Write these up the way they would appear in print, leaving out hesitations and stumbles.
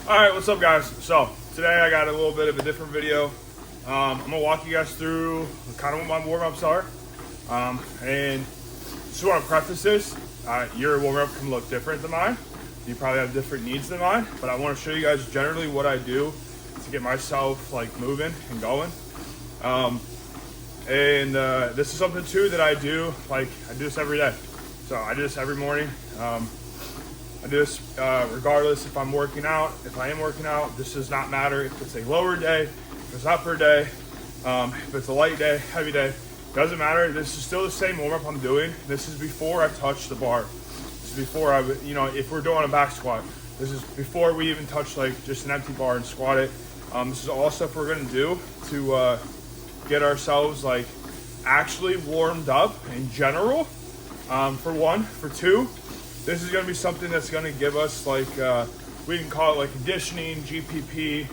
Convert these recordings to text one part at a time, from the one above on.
All right, what's up, guys? So today I got a little bit of a different video. I'm gonna walk you guys through kind of what my warm-ups are, and just want to preface this: your warm-up can look different than mine. You probably have different needs than mine, but I want to show you guys generally what I do to get myself like moving and going. This is something too that I do. Like I do this every day, so I do this every morning. I do this regardless if I'm working out. If I am working out, this does not matter if it's a lower day, if it's upper day, if it's a light day, heavy day, doesn't matter. This is still the same warm-up I'm doing. This is before I touch the bar. This is before I, if we're doing a back squat, this is before we even touch like just an empty bar and squat it. This is all stuff we're gonna do to get ourselves like actually warmed up in general, for one. For two, this is going to be something that's going to give us like, we can call it like conditioning, GPP,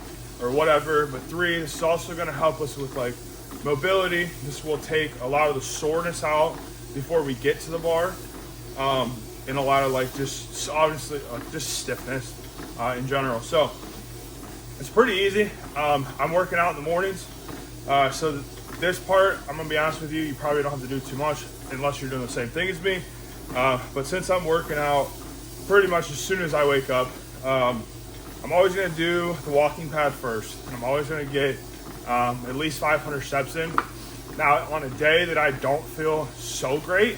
or whatever. But three, this is also going to help us with like mobility. This will take a lot of the soreness out before we get to the bar, and a lot of like just obviously just stiffness in general. So it's pretty easy. I'm working out in the mornings, so this part, I'm going to be honest with you, you probably don't have to do too much unless you're doing the same thing as me. But since I'm working out pretty much as soon as I wake up, I'm always going to do the walking pad first. And I'm always going to get at least 500 steps in. Now, on a day that I don't feel so great,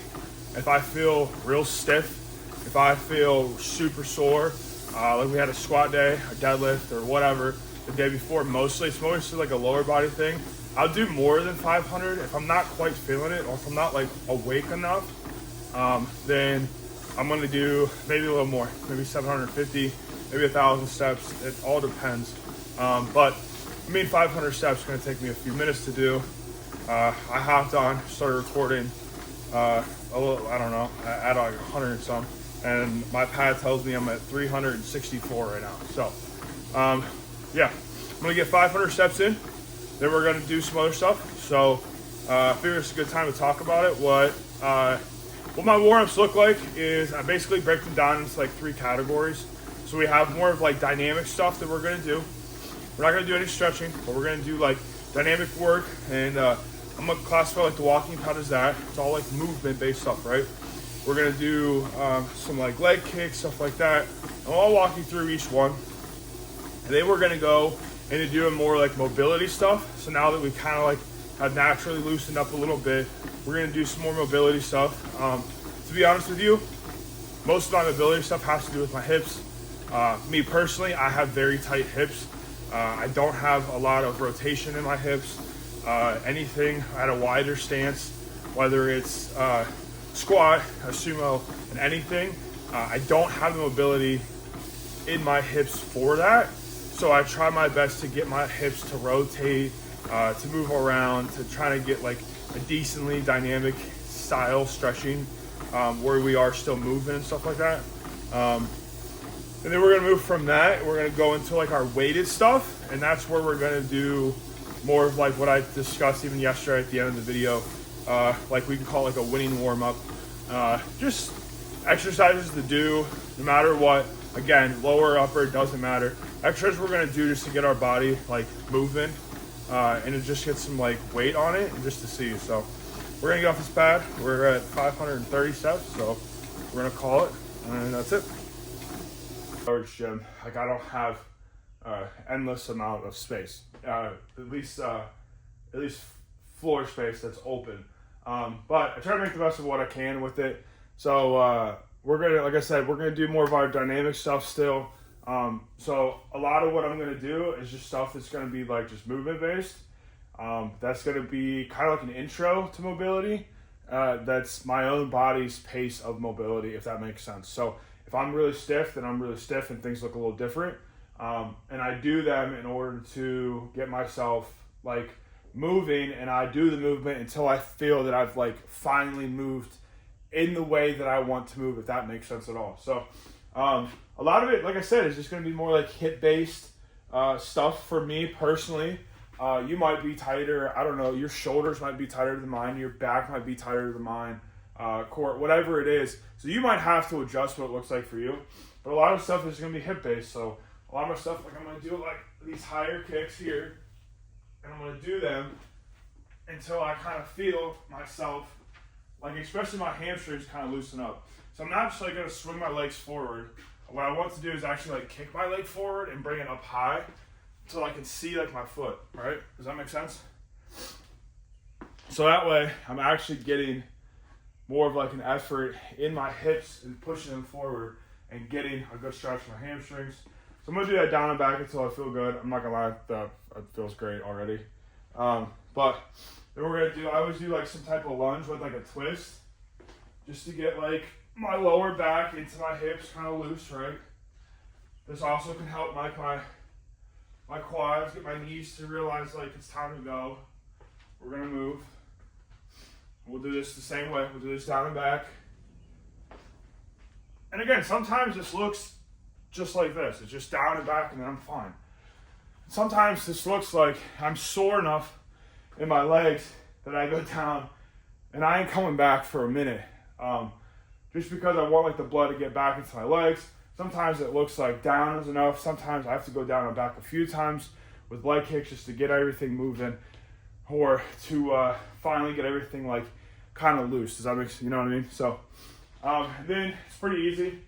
if I feel real stiff, if I feel super sore, like we had a squat day, a deadlift, or whatever, the day before, it's mostly like a lower body thing, I'll do more than 500 if I'm not quite feeling it, or if I'm not like awake enough. Then I'm going to do maybe a little more, maybe 750, maybe 1,000 steps. It all depends. But 500 steps is going to take me a few minutes to do. I hopped on, started recording, a little, I don't know, at like 100 and some, and my pad tells me I'm at 364 right now. So, yeah, I'm going to get 500 steps in. Then we're going to do some other stuff. So, I figure it's a good time to talk about it. What my warm-ups look like is I basically break them down into like 3 categories. So we have more of like dynamic stuff that we're gonna do. We're not gonna do any stretching, but we're gonna do like dynamic work, and I'm gonna classify like the walking pad as that. It's all like movement-based stuff, right? We're gonna do some like leg kicks, stuff like that. And I'll walk you through each one. And then we're gonna go into doing more like mobility stuff. So now that we've kind of like have naturally loosened up a little bit, we're gonna do some more mobility stuff. To be honest with you, most of my mobility stuff has to do with my hips. Me personally, I have very tight hips. I don't have a lot of rotation in my hips. Anything at a wider stance, whether it's squat, a sumo, and anything, I don't have the mobility in my hips for that. So I try my best to get my hips to rotate, to move around, to try to get like a decently dynamic style stretching, where we are still moving and stuff like that. And then we're gonna move from that. We're gonna go into like our weighted stuff, and that's where we're gonna do more of like what I discussed even yesterday at the end of the video. Like we can call it like a winning warm up. Just exercises to do no matter what. Again, lower, upper, doesn't matter. Exercises we're gonna do just to get our body like moving, and to just get some like weight on it, and just to see. So we're gonna get off this pad. We're at 530 steps, so we're gonna call it, and that's it. Large gym, like I don't have endless amount of space. At least floor space that's open. But I try to make the best of what I can with it. So we're gonna, like I said, we're gonna do more of our dynamic stuff still. So a lot of what I'm gonna do is just stuff that's gonna be like just movement based. That's gonna be kind of like an intro to mobility. That's my own body's pace of mobility, if that makes sense. So if I'm really stiff, then I'm really stiff and things look a little different. And I do them in order to get myself like moving, and I do the movement until I feel that I've like finally moved in the way that I want to move, if that makes sense at all. So a lot of it, like I said, is just going to be more like hip based stuff for me personally. You might be tighter, I don't know, your shoulders might be tighter than mine, your back might be tighter than mine, core, whatever it is. So you might have to adjust what it looks like for you. But a lot of stuff is going to be hip based. So a lot of my stuff, like I'm gonna do like these higher kicks here, and I'm gonna do them until I kind of feel myself, like especially my hamstrings kind of loosen up. So I'm not just like gonna swing my legs forward. What I want to do is actually like kick my leg forward and bring it up high until I can see like my foot, right? Does that make sense? So that way I'm actually getting more of like an effort in my hips and pushing them forward and getting a good stretch for my hamstrings. So I'm gonna do that down and back until I feel good. I'm not gonna lie, that feels great already. But then we're gonna do, I always do like some type of lunge with like a twist, just to get like my lower back into my hips kind of loose, right? This also can help my quads, get my knees to realize like it's time to go. We're gonna move. We'll do this the same way. We'll do this down and back. And again, sometimes this looks just like this. It's just down and back and then I'm fine. Sometimes this looks like I'm sore enough in my legs that I go down and I ain't coming back for a minute. Just because I want like the blood to get back into my legs. Sometimes it looks like down is enough. Sometimes I have to go down and back a few times with leg kicks just to get everything moving, or to finally get everything like kind of loose. Does that make sense? You know what I mean? So then it's pretty easy.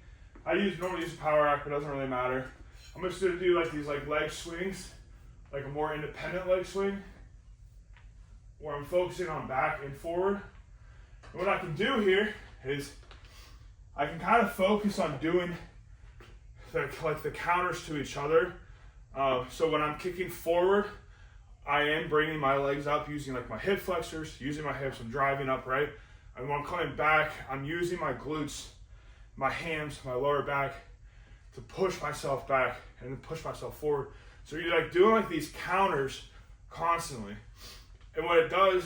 I normally use a power rack, but it doesn't really matter. I'm just gonna do like these like leg swings, like a more independent leg swing, where I'm focusing on back and forward. And what I can do here is I can kind of focus on doing the counters to each other. So when I'm kicking forward, I am bringing my legs up using like my hip flexors, using my hips, I'm driving up, right? And when I'm coming back, I'm using my glutes, my hams, my lower back to push myself back and then push myself forward. So you're like doing like these counters constantly. And what it does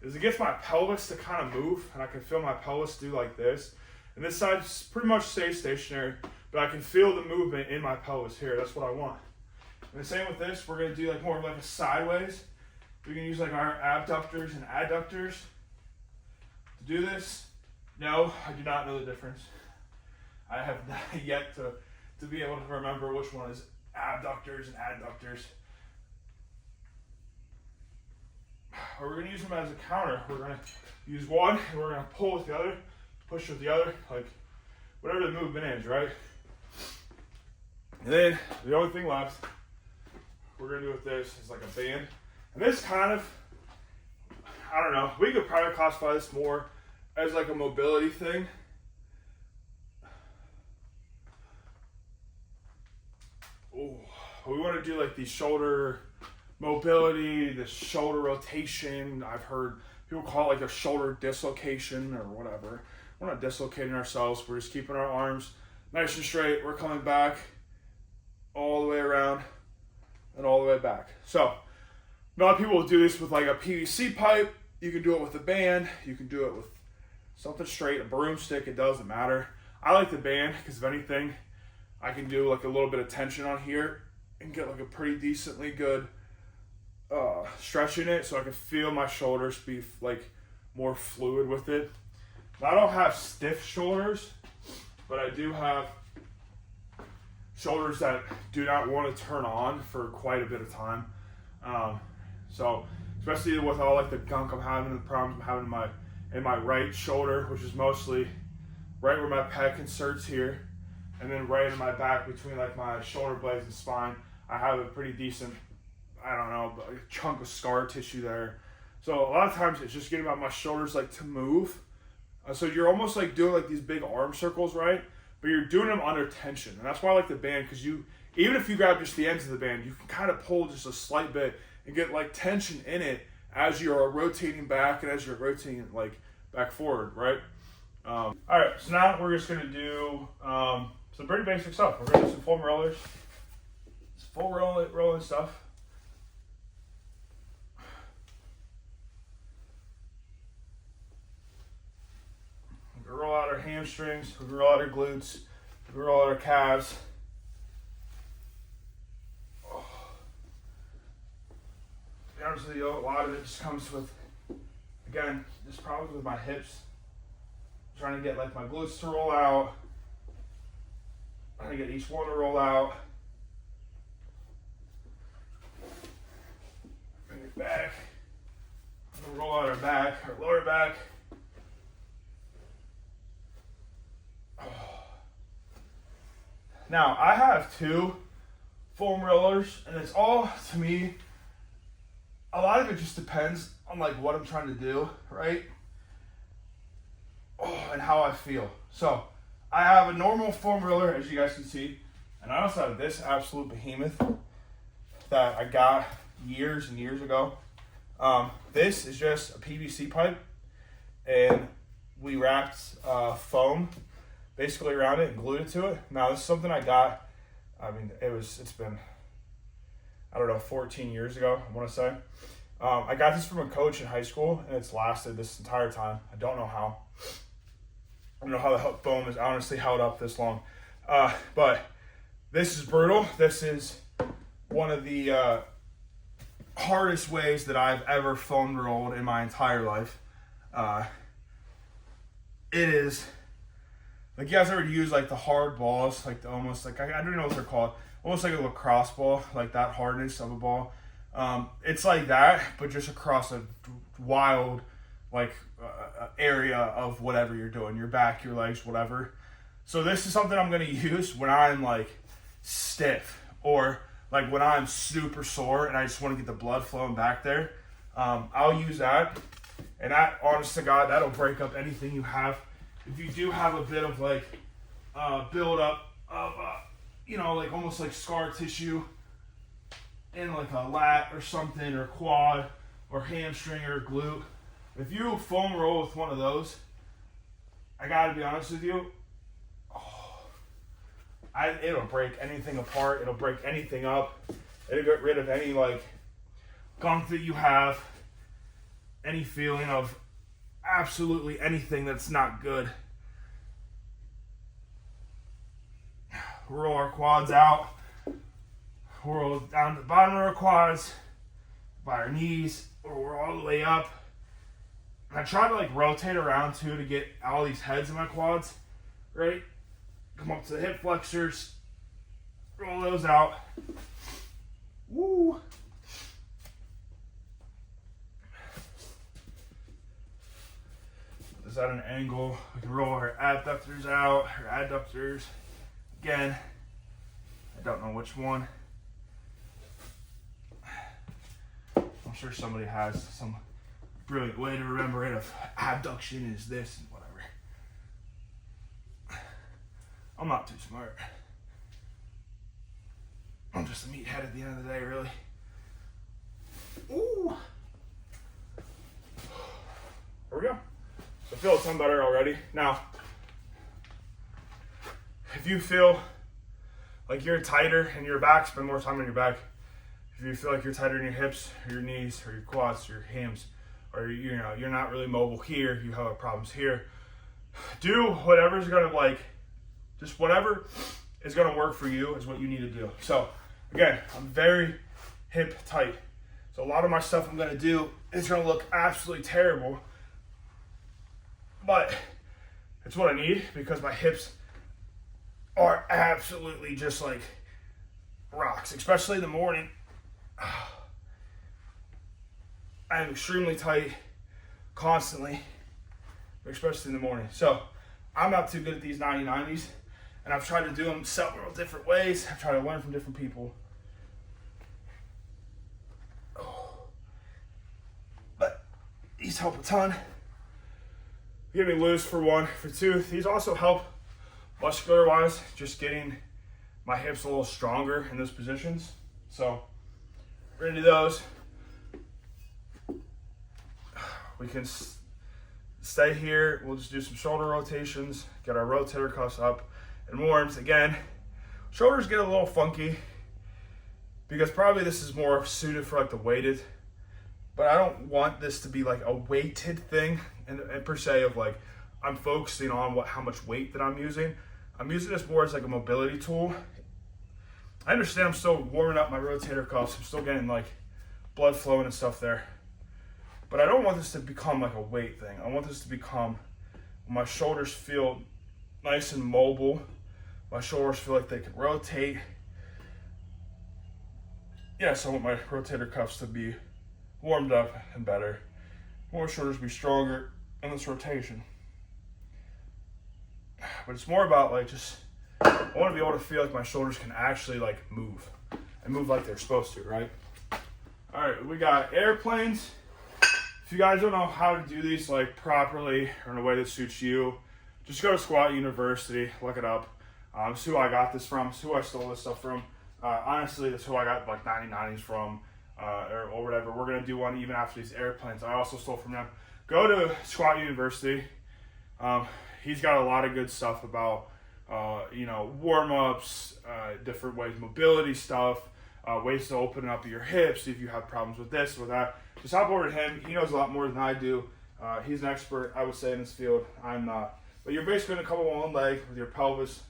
is it gets my pelvis to kind of move, and I can feel my pelvis do like this. And this side pretty much stays stationary, but I can feel the movement in my pelvis here. That's what I want. And the same with this, we're gonna do like more of like a sideways. We can use like our abductors and adductors to do this. No, I do not know the difference. I have not yet to be able to remember which one is abductors and adductors. Or we're gonna use them as a counter. We're gonna use one and we're gonna pull with the other, push with the other, like whatever the movement is, right? And then the only thing left we're gonna do with this is like a band. And this kind of, I don't know, we could probably classify this more as like a mobility thing. Oh, we want to do like the shoulder mobility, the shoulder rotation. I've heard people call it like a shoulder dislocation or whatever. We're not dislocating ourselves. We're just keeping our arms nice and straight. We're coming back all the way around and all the way back. So a lot of people will do this with like a PVC pipe. You can do it with a band. You can do it with something straight, a broomstick. It doesn't matter. I like the band because if anything, I can do like a little bit of tension on here and get like a pretty decently good stretch in it, so I can feel my shoulders be like more fluid with it. Now, I don't have stiff shoulders, but I do have shoulders that do not want to turn on for quite a bit of time. So especially with all like the gunk I'm having, the problems I'm having in my right shoulder, which is mostly right where my pec inserts here, and then right in my back between like my shoulder blades and spine, I have a pretty decent, I don't know, a chunk of scar tissue there. So a lot of times it's just getting my shoulders like to move. So you're almost like doing like these big arm circles, right? But you're doing them under tension. And that's why I like the band, because even if you grab just the ends of the band, you can kind of pull just a slight bit and get like tension in it as you're rotating back and as you're rotating like back forward, right? All right, so now we're just gonna do some pretty basic stuff. We're gonna do some foam rollers, full rolling stuff. We can roll out our hamstrings, we can roll out our glutes, we can roll out our calves. To be honest with you, a lot of it just comes with, again, just problems with my hips. Trying to get like my glutes to roll out, trying to get each one to roll out, back. We'll roll out our back, our lower back. Now, I have 2 foam rollers, and it's all, to me, a lot of it just depends on like what I'm trying to do, right? And how I feel. So, I have a normal foam roller, as you guys can see, and I also have this absolute behemoth that I got years and years ago. This is just a PVC pipe, and we wrapped foam basically around it and glued it to it. Now, this is something I got, I mean, it's been, I don't know, 14 years ago, I want to say. I got this from a coach in high school, and it's lasted this entire time. I don't know how. I don't know how the foam is honestly held up this long. But this is brutal. This is one of the hardest ways that I've ever foam rolled in my entire life. It is, like, you guys ever use like the hard balls, like almost like, I don't know what they're called, almost like a lacrosse ball, like that hardness of a ball. It's like that, but just across a wild, like, area of whatever you're doing, your back, your legs, whatever. So this is something I'm going to use when I'm like stiff, or like when I'm super sore and I just want to get the blood flowing back there. I'll use that, and that, honest to God, that'll break up anything you have. If you do have a bit of like build up of you know, like almost like scar tissue in like a lat or something, or quad or hamstring or glute, if you foam roll with one of those, I gotta be honest with you, it'll break anything apart. It'll break anything up. It'll get rid of any like gunk that you have, any feeling of absolutely anything that's not good. Roll our quads out. Roll down to the bottom of our quads by our knees, or we're all the way up. And I try to like rotate around too to get all these heads in my quads, right? Come up to the hip flexors, roll those out. Woo! Put this at an angle. We can roll our abductors out, our adductors. Again, I don't know which one. I'm sure somebody has some brilliant way to remember it, of abduction is this and whatever. I'm not too smart. I'm just a meathead at the end of the day, really. Ooh. There we go. I feel a ton better already. Now, if you feel like you're tighter in your back, spend more time on your back. If you feel like you're tighter in your hips, or your knees, or your quads, or your hams, or you know, you're not really mobile here, you have problems here, do whatever's gonna, like, just whatever is gonna work for you is what you need to do. So again, I'm very hip tight. So a lot of my stuff I'm gonna do is gonna look absolutely terrible, but it's what I need, because my hips are absolutely just like rocks, especially in the morning. I'm extremely tight constantly, but especially in the morning. So I'm not too good at these 90-90s, and I've tried to do them several different ways. I've tried to learn from different people. But these help a ton. Get me loose for one. For two, these also help muscular wise, just getting my hips a little stronger in those positions. So we're gonna do those. We can stay here. We'll just do some shoulder rotations, get our rotator cuffs up, and warms. Again, shoulders get a little funky because probably this is more suited for like the weighted, but I don't want this to be like a weighted thing and per se of like I'm focusing on how much weight that I'm using. I'm using this more as like a mobility tool. I understand I'm still warming up my rotator cuffs. I'm still getting like blood flowing and stuff there. But I don't want this to become like a weight thing. I want this to become, my shoulders feel nice and mobile. My shoulders feel like they can rotate. Yes, I want my rotator cuffs to be warmed up and better. I want my shoulders to be stronger in this rotation. But it's more about like just, I want to be able to feel like my shoulders can actually like move and move like they're supposed to, right? All right, we got airplanes. If you guys don't know how to do these like properly or in a way that suits you, just go to Squat University, look it up. This is who I got this from. This is who I stole this stuff from. Honestly, this is who I got like 90/90s from, or whatever. We're gonna do one even after these airplanes. I also stole from them. Go to Squat University. He's got a lot of good stuff about warm-ups, different ways, mobility stuff, ways to open up your hips if you have problems with this or that. Just hop over to him. He knows a lot more than I do. He's an expert, I would say, in this field. I'm not. But you're basically gonna come on one leg with your pelvis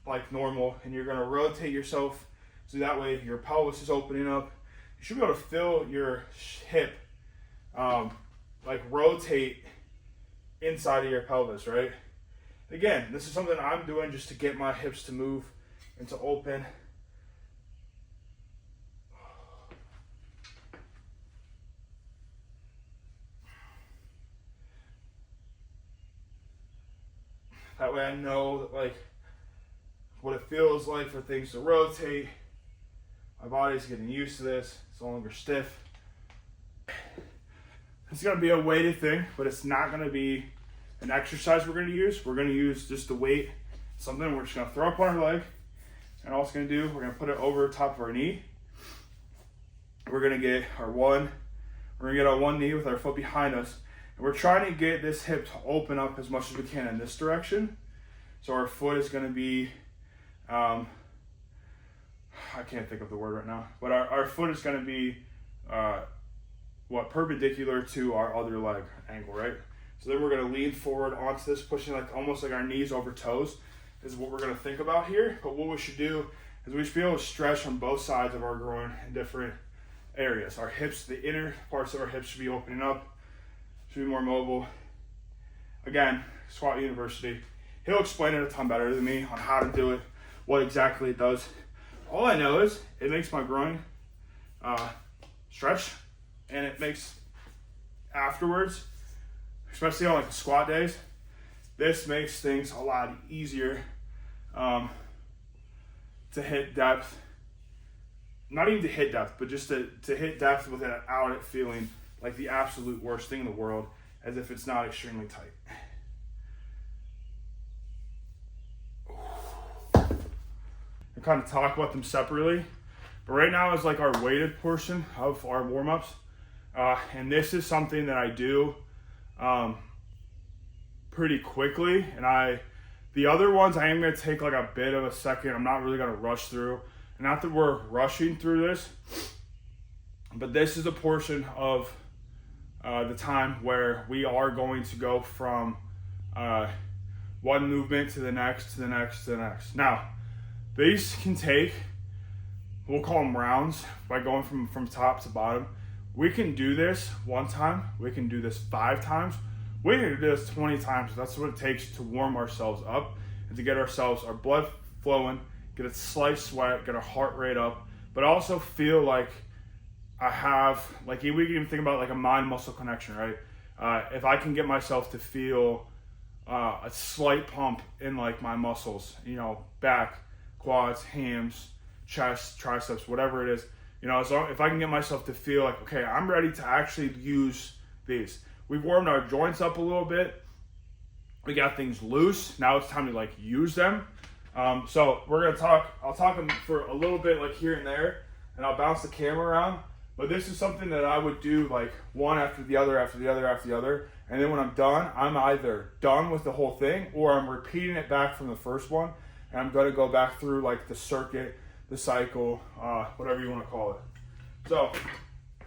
like normal, and you're gonna rotate yourself so that way your pelvis is opening up. You should be able to feel your hip like rotate inside of your pelvis, right? Again, this is something I'm doing just to get my hips to move and to open. That way I know that, like, what it feels like for things to rotate. My body's getting used to this. It's no longer stiff. It's going to be a weighted thing, but it's not going to be an exercise we're going to use. We're going to use just the weight, something we're just going to throw up on our leg. And all it's going to do, we're going to put it over top of our knee. We're going to get our one. We're going to get on one knee with our foot behind us. And we're trying to get this hip to open up as much as we can in this direction. So our foot is going to be, I can't think of the word right now, but our foot is going to be, perpendicular to our other leg angle, right? So then we're going to lean forward onto this, pushing like almost like our knees over toes is what we're going to think about here. But what we should do is we should be able to stretch on both sides of our groin in different areas. Our hips, the inner parts of our hips should be opening up, should be more mobile. Again, Squat University. He'll explain it a ton better than me on how to do it, what exactly it does. All I know is it makes my groin stretch, and it makes afterwards, especially on like the squat days, this makes things a lot easier to hit depth. Not even to hit depth, but just to hit depth without it feeling like the absolute worst thing in the world, as if it's not extremely tight. I kind of talk about them separately, but right now is like our weighted portion of our warm-ups. And this is something that I do pretty quickly. And the other ones I am going to take like a bit of a second. I'm not really going to rush through. And not that we're rushing through this, but this is a portion of the time where we are going to go from one movement to the next, to the next, to the next. Now, these can take, we'll call them rounds, by going from top to bottom. We can do this one time. We can do this 5 times. We can do this 20 times. That's what it takes to warm ourselves up and to get our blood flowing, get a slight sweat, get our heart rate up, but also feel like I have, like we can even think about like a mind-muscle connection, right? If I can get myself to feel a slight pump in like my muscles, back, quads, hams, chest, triceps, whatever it is, so if I can get myself to feel like, okay, I'm ready to actually use these. We've warmed our joints up a little bit. We got things loose. Now it's time to like use them. So I'll talk them for a little bit like here and there, and I'll bounce the camera around. But this is something that I would do like one after the other, after the other, after the other. And then when I'm done, I'm either done with the whole thing or I'm repeating it back from the first one. And I'm going to go back through like the circuit, the cycle, whatever you want to call it. So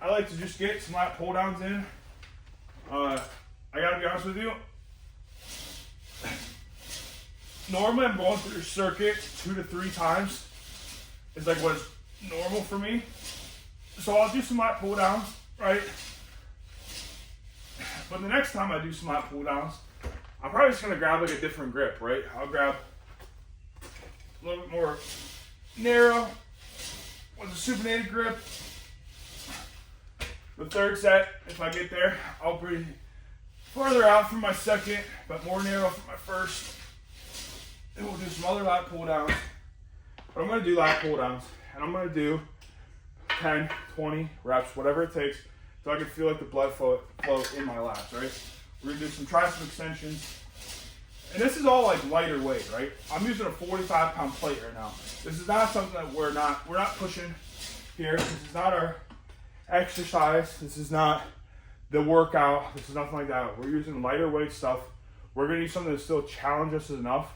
I like to just get some lat pull downs in. I got to be honest with you. Normally I'm going through the circuit 2 to 3 times. It's like what's normal for me. So I'll do some lat pull downs, right? But the next time I do some lat pull downs, I'm probably just gonna grab like a different grip, right? I'll grab a little bit more narrow with a supinated grip. The third set, if I get there, I'll be farther out from my second, but more narrow from my first. And we'll do some other lat pull downs. But I'm gonna do lat pull downs, and I'm gonna do 10, 20 reps, whatever it takes, so I can feel like the blood flow in my lats, right? We're gonna do some tricep extensions. And this is all like lighter weight, right? I'm using a 45-pound plate right now. This is not something that we're not pushing here. This is not our exercise. This is not the workout. This is nothing like that. We're using lighter weight stuff. We're gonna use something that still challenges us enough.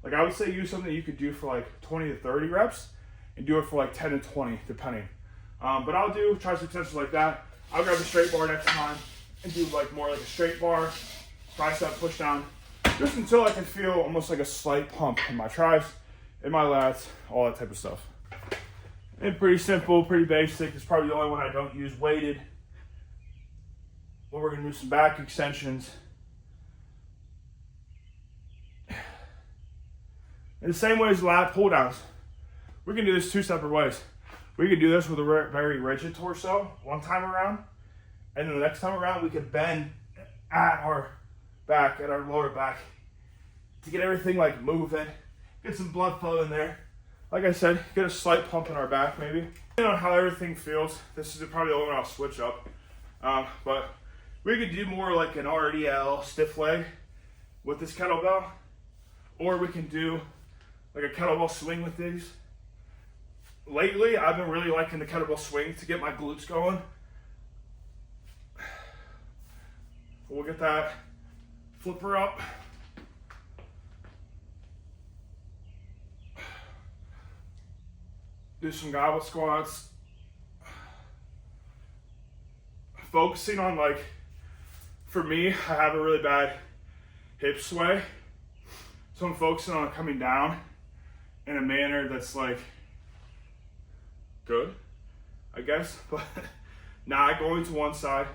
Like I would say use something that you could do for like 20 to 30 reps and do it for like 10 to 20, depending. But I'll do tricep extensions like that. I'll grab a straight bar next time and do like more like a straight bar, tricep push down, just until I can feel almost like a slight pump in my triceps, in my lats, all that type of stuff. And pretty simple, pretty basic. It's probably the only one I don't use weighted. But we're gonna do some back extensions. In the same way as lat pull downs, we can do this two separate ways. We can do this with a very rigid torso one time around, and then the next time around we can bend at our back, at our lower back, to get everything like moving, get some blood flow in there. Like I said, get a slight pump in our back maybe. Depending on how everything feels, this is probably the only one I'll switch up. But we could do more like an RDL stiff leg with this kettlebell, or we can do like a kettlebell swing with these. Lately, I've been really liking the kettlebell swing to get my glutes going. We'll get that flipper up. Do some goblet squats. Focusing on like, for me, I have a really bad hip sway. So I'm focusing on coming down in a manner that's like good, I guess, but not going to one side,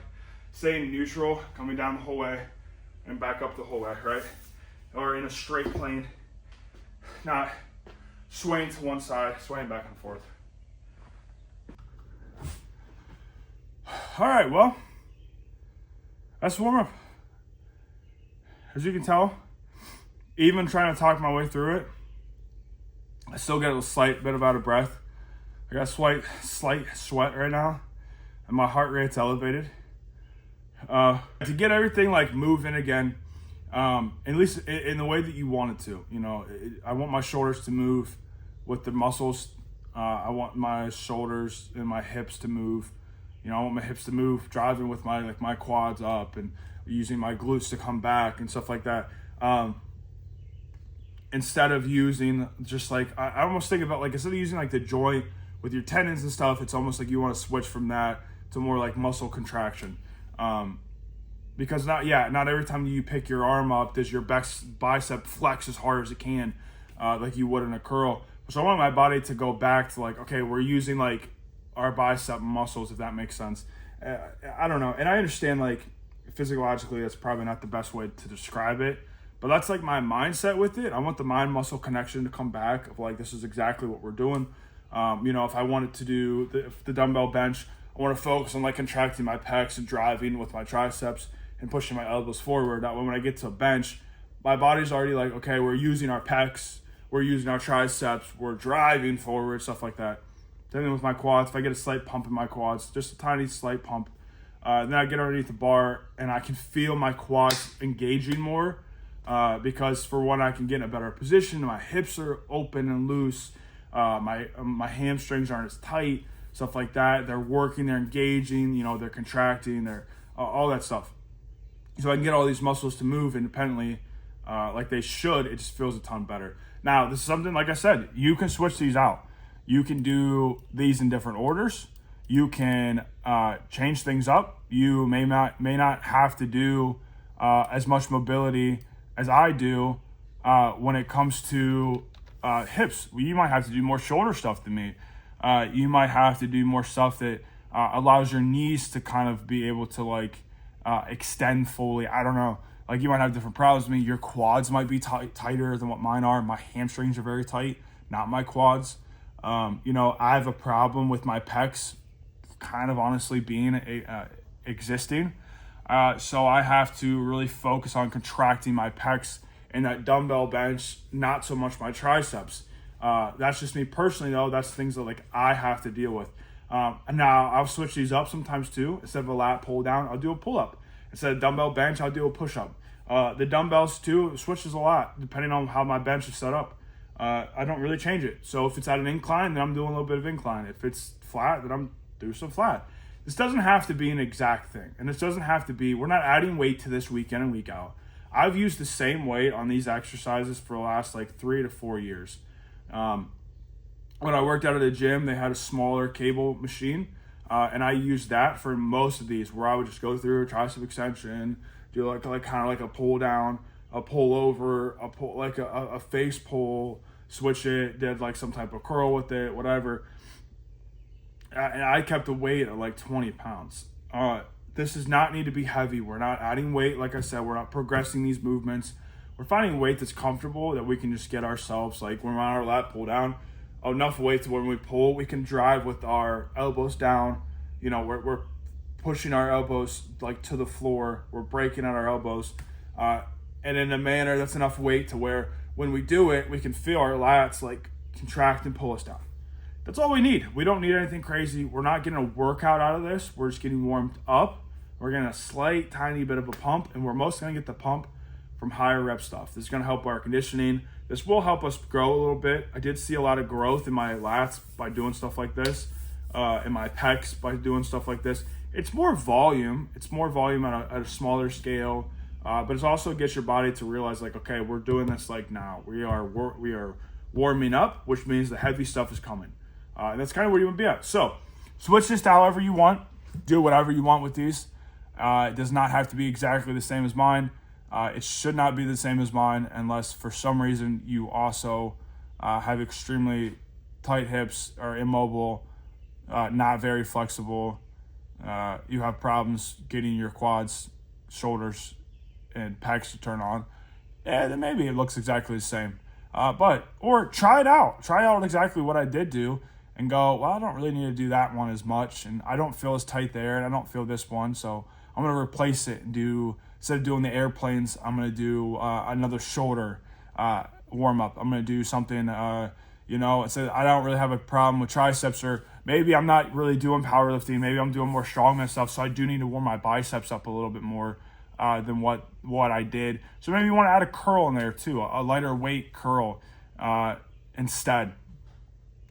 staying neutral, coming down the whole way and back up the whole way, right? Or in a straight plane, not swaying to one side, swaying back and forth. All right, well, that's warm up. As you can tell, even trying to talk my way through it, I still get a slight bit of out of breath. I got slight sweat right now, and my heart rate's elevated. To get everything like moving again, at least in the way that you want it to. You know, I want my shoulders to move with the muscles. I want my shoulders and my hips to move. You know, I want my hips to move, driving with my quads up and using my glutes to come back and stuff like that. Instead of using just like, I almost think about like, instead of using like the joint with your tendons and stuff, it's almost like you want to switch from that to more like muscle contraction. Because not every time you pick your arm up does your bicep flex as hard as it can, like you would in a curl. So I want my body to go back to like, okay, we're using like our bicep muscles, if that makes sense. I don't know. And I understand like physiologically that's probably not the best way to describe it, but that's like my mindset with it. I want the mind muscle connection to come back of like, this is exactly what we're doing. You know, if I wanted to do the dumbbell bench, I want to focus on like contracting my pecs and driving with my triceps and pushing my elbows forward. That way when I get to a bench, my body's already like, okay, we're using our pecs, we're using our triceps, we're driving forward, stuff like that. Then with my quads, if I get a slight pump in my quads, just a tiny slight pump, then I get underneath the bar and I can feel my quads engaging more, because for one, I can get in a better position. My hips are open and loose. My hamstrings aren't as tight, stuff like that. They're working, they're engaging, you know, they're contracting, they're all that stuff. So I can get all these muscles to move independently, like they should. It just feels a ton better. Now, this is something, like I said, you can switch these out. You can do these in different orders. You can change things up. You may not have to do as much mobility as I do when it comes to hips. You might have to do more shoulder stuff than me. You might have to do more stuff that allows your knees to kind of be able to like extend fully. I don't know. Like you might have different problems with me. Your quads might be tighter than what mine are. My hamstrings are very tight, not my quads. You know, I have a problem with my pecs kind of honestly being existing. So I have to really focus on contracting my pecs and that dumbbell bench, not so much my triceps. That's just me personally, though. That's things that like I have to deal with. Now I'll switch these up sometimes too. Instead of a lat pull down, I'll do a pull up. Instead of dumbbell bench, I'll do a push up. The dumbbells too switches a lot depending on how my bench is set up. I don't really change it. So if it's at an incline, then I'm doing a little bit of incline. If it's flat, then I'm doing some flat. This doesn't have to be an exact thing. And this doesn't have to be, we're not adding weight to this week in and week out. I've used the same weight on these exercises for the last like 3 to 4 years. When I worked out at a gym, they had a smaller cable machine. And I used that for most of these, where I would just go through a tricep extension, do like kind of like a pull down, a pull over, a pull, like a face pull, switch it, did like some type of curl with it, whatever. And I kept the weight at like 20 pounds. This does not need to be heavy. We're not adding weight. Like I said, we're not progressing these movements. We're finding weight that's comfortable, that we can just get ourselves, like when we're on our lat pull down, enough weight to when we pull, we can drive with our elbows down. You know, we're pushing our elbows like to the floor. We're breaking at our elbows. And in a manner that's enough weight to where when we do it, we can feel our lats like contract and pull us down. That's all we need. We don't need anything crazy. We're not getting a workout out of this. We're just getting warmed up. We're getting a slight, tiny bit of a pump, and we're mostly going to get the pump from higher rep stuff. This is going to help our conditioning. This will help us grow a little bit. I did see a lot of growth in my lats by doing stuff like this, in my pecs by doing stuff like this. It's more volume. It's more volume at a smaller scale, but it also gets your body to realize like, okay, we're doing this like now. We are warming up, which means the heavy stuff is coming. And that's kind of where you want to be at. So switch this to however you want. Do whatever you want with these. It does not have to be exactly the same as mine. It should not be the same as mine unless for some reason you also have extremely tight hips or immobile, not very flexible. You have problems getting your quads, shoulders, and pecs to turn on. Yeah, then maybe it looks exactly the same. Or try it out. Try out exactly what I did do and go, well, I don't really need to do that one as much, and I don't feel as tight there, and I don't feel this one, so I'm going to replace it and do, instead of doing the airplanes, I'm going to do another shoulder warm-up. I'm going to do something, instead I don't really have a problem with triceps, or maybe I'm not really doing powerlifting, maybe I'm doing more strongman stuff, so I do need to warm my biceps up a little bit more than what I did. So maybe you want to add a curl in there too, a lighter weight curl instead.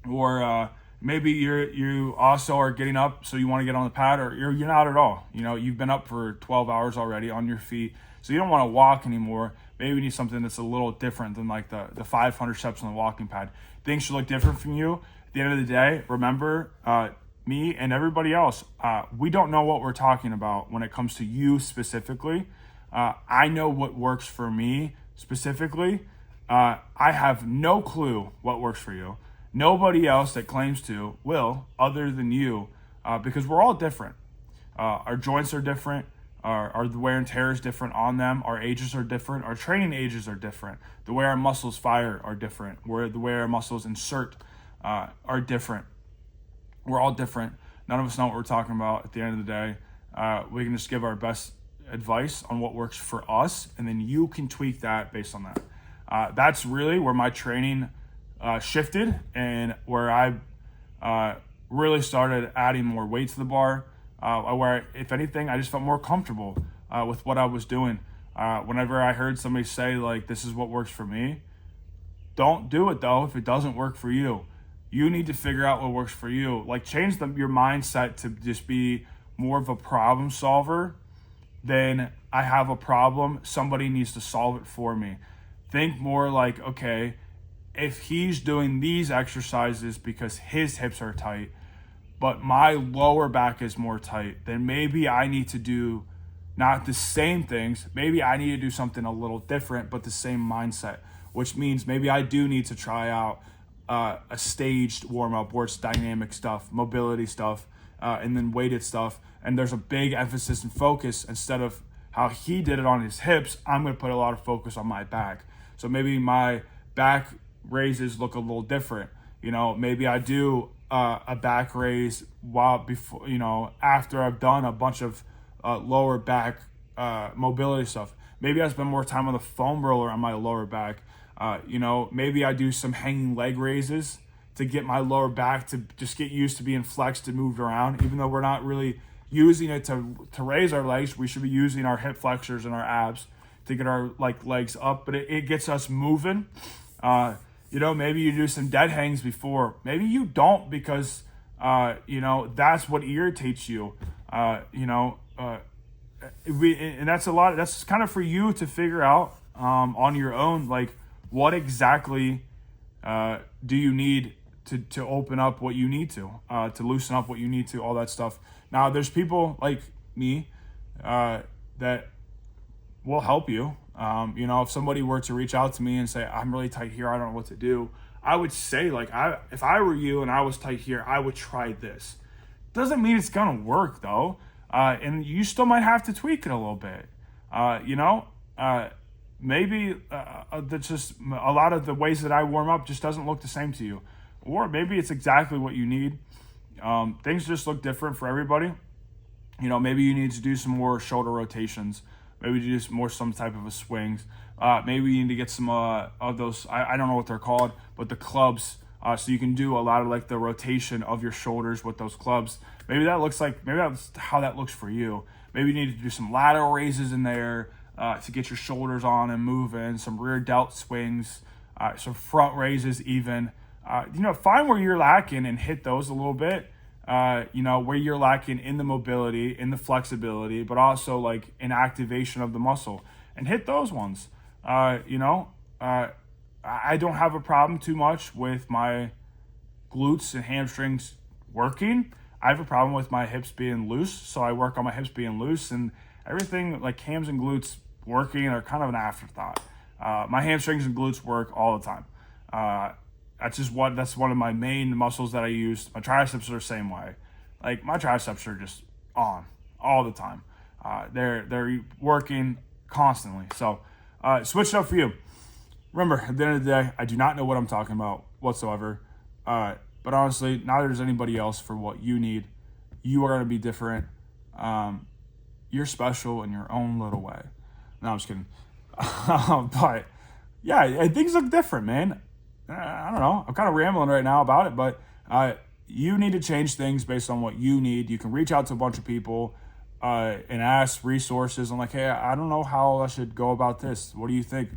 Or maybe you also are getting up, so you want to get on the pad, or you're not at all. You know, you've been up for 12 hours already on your feet, so you don't want to walk anymore. Maybe you need something that's a little different than like the 500 steps on the walking pad. Things should look different from you. At the end of the day, remember, me and everybody else, we don't know what we're talking about when it comes to you specifically. I know what works for me specifically. I have no clue what works for you. Nobody else that claims to will, other than you, because we're all different. Our joints are different. Our wear and tear is different on them. Our ages are different. Our training ages are different. The way our muscles fire are different. The way our muscles insert are different. We're all different. None of us know what we're talking about at the end of the day. We can just give our best advice on what works for us, and then you can tweak that based on that. That's really where my training shifted, and where I really started adding more weight to the bar, where, if anything, I just felt more comfortable with what I was doing. Whenever I heard somebody say, like, this is what works for me, don't do it, though, if it doesn't work for you. You need to figure out what works for you. Like, change your mindset to just be more of a problem solver than I have a problem, somebody needs to solve it for me. Think more like, okay, if he's doing these exercises because his hips are tight, but my lower back is more tight, then maybe I need to do not the same things. Maybe I need to do something a little different, but the same mindset, which means maybe I do need to try out a staged warm-up where it's dynamic stuff, mobility stuff, and then weighted stuff. And there's a big emphasis and focus. Instead of how he did it on his hips, I'm going to put a lot of focus on my back. So maybe my back raises look a little different. You know, maybe I do a back raise before, after I've done a bunch of lower back mobility stuff. Maybe I spend more time on the foam roller on my lower back. Maybe I do some hanging leg raises to get my lower back to just get used to being flexed and moved around. Even though we're not really using it to raise our legs, we should be using our hip flexors and our abs to get our legs up, but it gets us moving. Maybe you do some dead hangs before. Maybe you don't because, that's what irritates you. And that's kind of for you to figure out on your own, like what exactly do you need to open up what you need to loosen up what you need to, all that stuff. Now, there's people like me that will help you. If somebody were to reach out to me and say, I'm really tight here, I don't know what to do, I would say, if I were you and I was tight here, I would try this. Doesn't mean it's going to work, though. And you still might have to tweak it a little bit. Maybe that's just a lot of the ways that I warm up just doesn't look the same to you. Or maybe it's exactly what you need. Things just look different for everybody. Maybe you need to do some more shoulder rotations. Maybe do some type of a swings. Maybe you need to get some of those, I don't know what they're called, but the clubs. So you can do a lot of the rotation of your shoulders with those clubs. Maybe that's how that looks for you. Maybe you need to do some lateral raises in there to get your shoulders on and moving, some rear delt swings, some front raises even. Find where you're lacking and hit those a little bit. Where you're lacking in the mobility, in the flexibility, but also in activation of the muscle, and hit those ones. I don't have a problem too much with my glutes and hamstrings working. I have a problem with my hips being loose, so I work on my hips being loose, and everything like hams and glutes working are kind of an afterthought. My hamstrings and glutes work all the time. That's one of my main muscles that I use. My triceps are the same way. My triceps are just on all the time. They're working constantly. So switch it up for you. Remember, at the end of the day, I do not know what I'm talking about whatsoever. But honestly, neither does anybody else for what you need. You are going to be different. You're special in your own little way. No, I'm just kidding. But yeah, things look different, man. I don't know. I'm kind of rambling right now about it, but you need to change things based on what you need. You can reach out to a bunch of people and ask resources. I'm like, hey, I don't know how I should go about this. What do you think?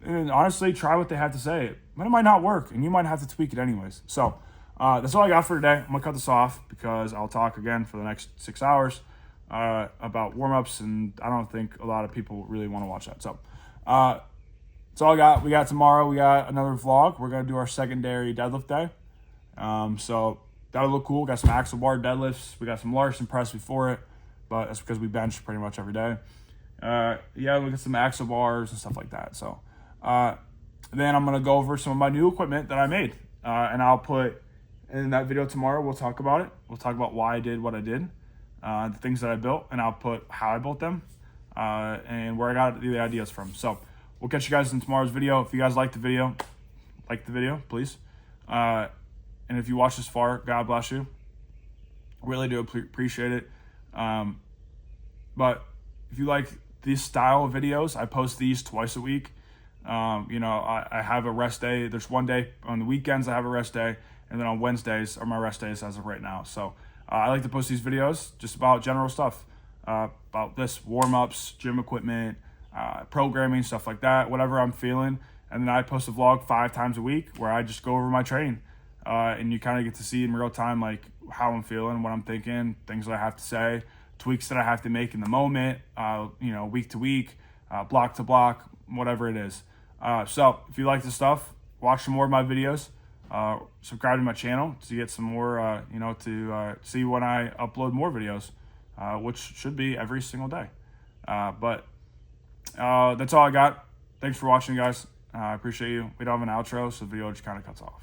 And honestly, try what they have to say. But it might not work, and you might have to tweak it anyways. So that's all I got for today. I'm going to cut this off because I'll talk again for the next 6 hours about warm-ups, and I don't think a lot of people really want to watch that. So that's all I got. We got tomorrow. We got another vlog. We're going to do our secondary deadlift day. So that'll look cool. Got some axle bar deadlifts. We got some Larson press before it, but that's because we bench pretty much every day. We got some axle bars and stuff like that. So then I'm going to go over some of my new equipment that I made. And I'll put in that video tomorrow. We'll talk about it. We'll talk about why I did what I did, the things that I built, and I'll put how I built them and where I got the ideas from. So we'll catch you guys in tomorrow's video. If you guys like the video, please. And if you watch this far, God bless you. Really do appreciate it. But if you like this style of videos, I post these twice a week. I have a rest day. There's one day on the weekends I have a rest day, and then on Wednesdays are my rest days as of right now. So I like to post these videos just about general stuff, about this, warm-ups, gym equipment, programming, stuff like that, whatever I'm feeling. And then I post a vlog 5 times a week where I just go over my training. And you kind of get to see in real time, like how I'm feeling, what I'm thinking, things that I have to say, tweaks that I have to make in the moment, week to week, block to block, whatever it is. So if you like this stuff, watch some more of my videos, subscribe to my channel to get some more, to see when I upload more videos, which should be every single day. But that's all I got. Thanks for watching, guys. I appreciate you. We don't have an outro, so the video just kind of cuts off.